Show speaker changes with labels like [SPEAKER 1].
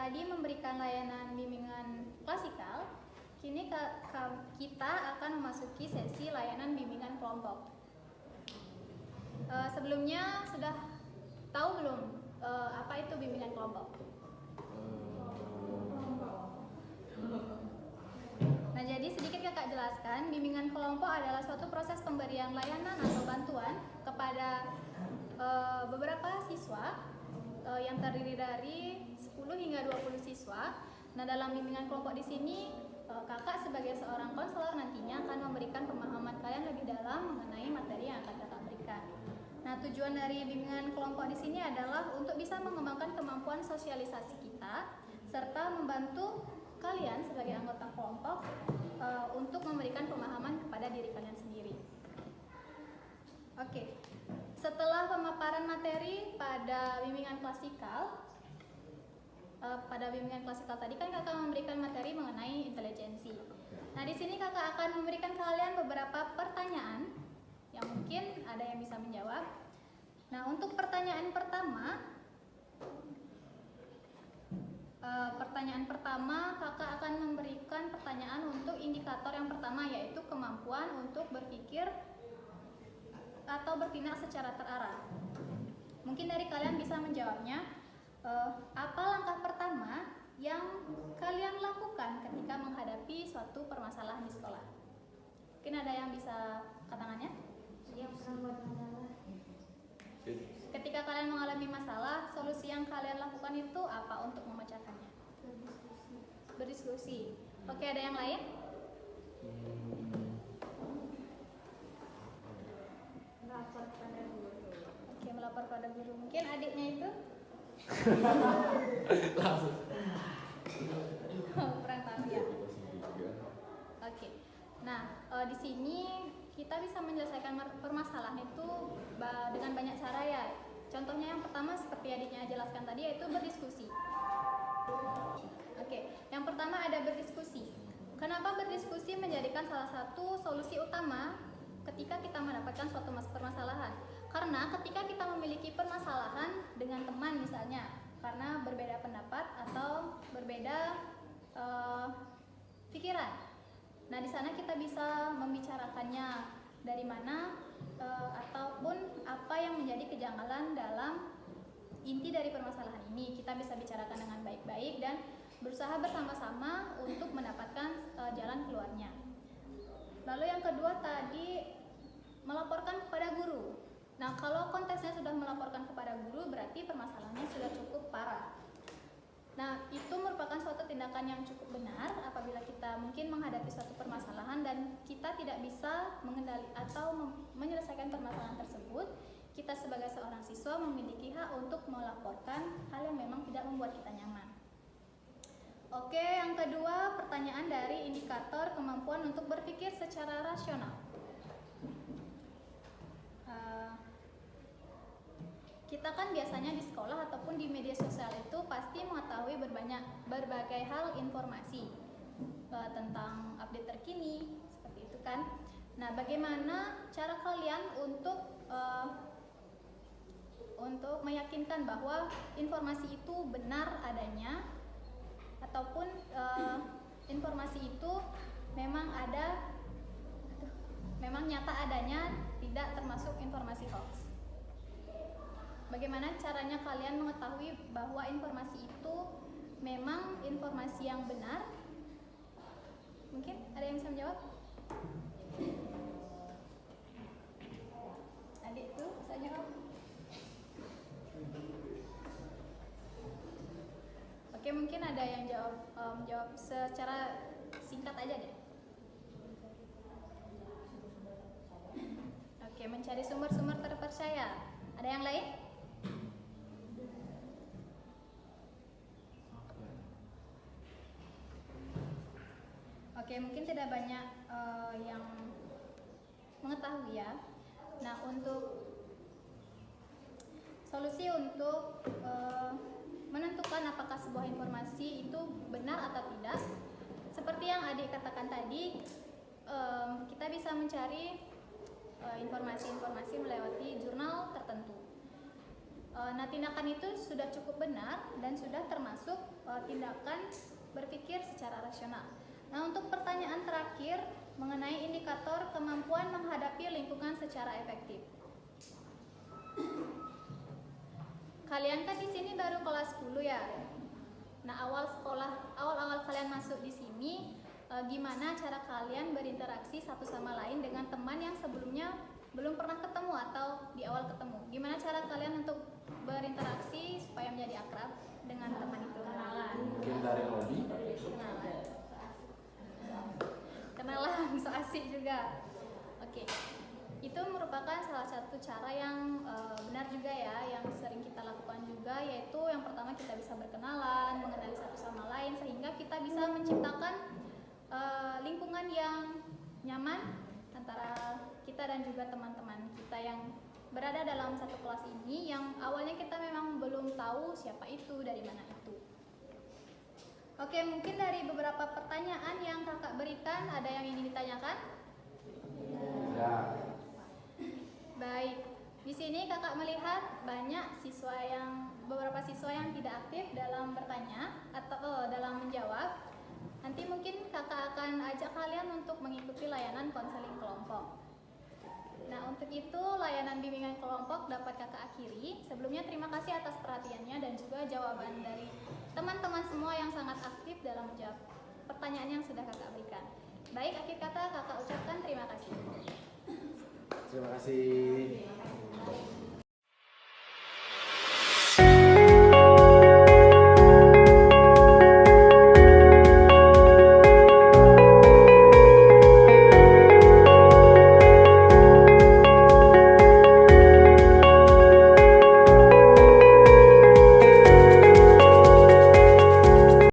[SPEAKER 1] tadi memberikan layanan bimbingan klasikal, kini kita akan memasuki sesi layanan bimbingan kelompok. Sebelumnya sudah tahu belum apa itu bimbingan kelompok? Nah, jadi sedikit kakak jelaskan, bimbingan kelompok adalah suatu proses pemberian layanan atau bantuan kepada beberapa siswa yang terdiri dari 10 hingga 20 siswa. Nah, dalam bimbingan kelompok di sini kakak sebagai seorang konselor nantinya akan memberikan pemahaman kalian lebih dalam mengenai materi yang akan kakak berikan. Nah, tujuan dari bimbingan kelompok di sini adalah untuk bisa mengembangkan kemampuan sosialisasi kita serta membantu kalian sebagai anggota kelompok untuk memberikan pemahaman kepada diri kalian sendiri. Oke, setelah pemaparan materi pada bimbingan klasikal, tadi kan kakak memberikan materi mengenai intelijensi. Nah, di sini kakak akan memberikan kalian beberapa pertanyaan yang mungkin ada yang bisa menjawab. Nah, untuk pertanyaan pertama, kakak akan memberikan pertanyaan untuk indikator yang pertama, yaitu kemampuan untuk berpikir atau bertindak secara terarah. Mungkin dari kalian bisa menjawabnya, apa langkah pertama yang kalian lakukan ketika menghadapi suatu permasalahan di sekolah? Mungkin ada yang bisa tangannya? Ketika kalian mengalami masalah, solusi yang kalian lakukan itu apa untuk memecahkannya? Berdiskusi. Oke, ada yang lain?
[SPEAKER 2] Melapor pada guru.
[SPEAKER 1] Oke, melapor pada guru. Mungkin adiknya itu?
[SPEAKER 3] Langsung.
[SPEAKER 1] Kurang tahu ya. Oke. Nah, di sini kita bisa menyelesaikan permasalahan itu dengan banyak cara ya. Contohnya yang pertama seperti adiknya jelaskan tadi, yaitu berdiskusi. Oke, yang pertama ada berdiskusi. Kenapa berdiskusi menjadikan salah satu solusi utama ketika kita mendapatkan suatu permasalahan? Karena ketika kita memiliki permasalahan dengan teman misalnya, karena berbeda pendapat atau berbeda pikiran. Nah, di sana kita bisa membicarakannya dari mana ataupun apa yang menjadi kejanggalan dalam inti dari permasalahan ini. Kita bisa bicarakan dengan baik-baik dan berusaha bersama-sama untuk mendapatkan jalan keluarnya. Lalu yang kedua tadi melaporkan kepada guru. Nah, kalau konteksnya sudah melaporkan kepada guru berarti permasalahannya sudah cukup parah. Nah, itu merupakan suatu tindakan yang cukup benar apabila kita mungkin menghadapi suatu permasalahan dan kita tidak bisa mengendali atau menyelesaikan permasalahan tersebut. Kita sebagai seorang siswa memiliki hak untuk melaporkan hal yang memang tidak membuat kita nyaman. Oke, yang kedua, pertanyaan dari indikator kemampuan untuk berpikir secara rasional. Kita kan biasanya di sekolah ataupun di media sosial itu pasti mengetahui berbagai hal informasi tentang update terkini, seperti itu kan. Nah, bagaimana cara kalian untuk meyakinkan bahwa informasi itu benar adanya ataupun informasi itu memang nyata adanya, tidak termasuk informasi hoax? Bagaimana caranya kalian mengetahui bahwa informasi itu memang informasi yang benar? Mungkin ada yang bisa menjawab? Adik tuh bisa jawab. Oke, mungkin ada yang jawab secara singkat aja deh. Oke, mencari sumber-sumber terpercaya. Ada yang lain? Oke, mungkin tidak banyak yang mengetahui ya. Nah, untuk solusi untuk menentukan apakah sebuah informasi itu benar atau tidak, seperti yang adik katakan tadi, kita bisa mencari informasi-informasi melewati jurnal tertentu. Nah, tindakan itu sudah cukup benar dan sudah termasuk tindakan berpikir secara rasional. Nah, untuk pertanyaan terakhir mengenai indikator kemampuan menghadapi lingkungan secara efektif. Kalian kan di sini baru kelas 10 ya. Nah, awal kalian masuk di sini, gimana cara kalian berinteraksi satu sama lain dengan teman yang sebelumnya belum pernah ketemu atau di awal ketemu? Gimana cara kalian untuk berinteraksi supaya menjadi akrab dengan teman itu?
[SPEAKER 3] Mungkin dari hobi.
[SPEAKER 1] Kenalan, so asik juga. Oke, itu merupakan salah satu cara yang benar juga ya, yang sering kita lakukan juga, yaitu yang pertama kita bisa berkenalan, mengenali satu sama lain, sehingga kita bisa menciptakan lingkungan yang nyaman antara kita dan juga teman-teman kita yang berada dalam satu kelas ini, yang awalnya kita memang belum tahu siapa itu, dari mana itu. Oke, mungkin dari beberapa pertanyaan yang kakak berikan, ada yang ingin ditanyakan?
[SPEAKER 3] Ya.
[SPEAKER 1] Baik, di sini kakak melihat beberapa siswa yang tidak aktif dalam bertanya atau dalam menjawab. Nanti mungkin kakak akan ajak kalian untuk mengikuti layanan konseling kelompok. Nah, untuk itu layanan bimbingan kelompok dapat kakak akhiri. Sebelumnya terima kasih atas perhatiannya dan juga jawaban dari teman-teman semua yang sangat aktif dalam menjawab pertanyaan yang sudah kakak berikan. Baik, akhir kata kakak ucapkan terima kasih.
[SPEAKER 3] Terima kasih.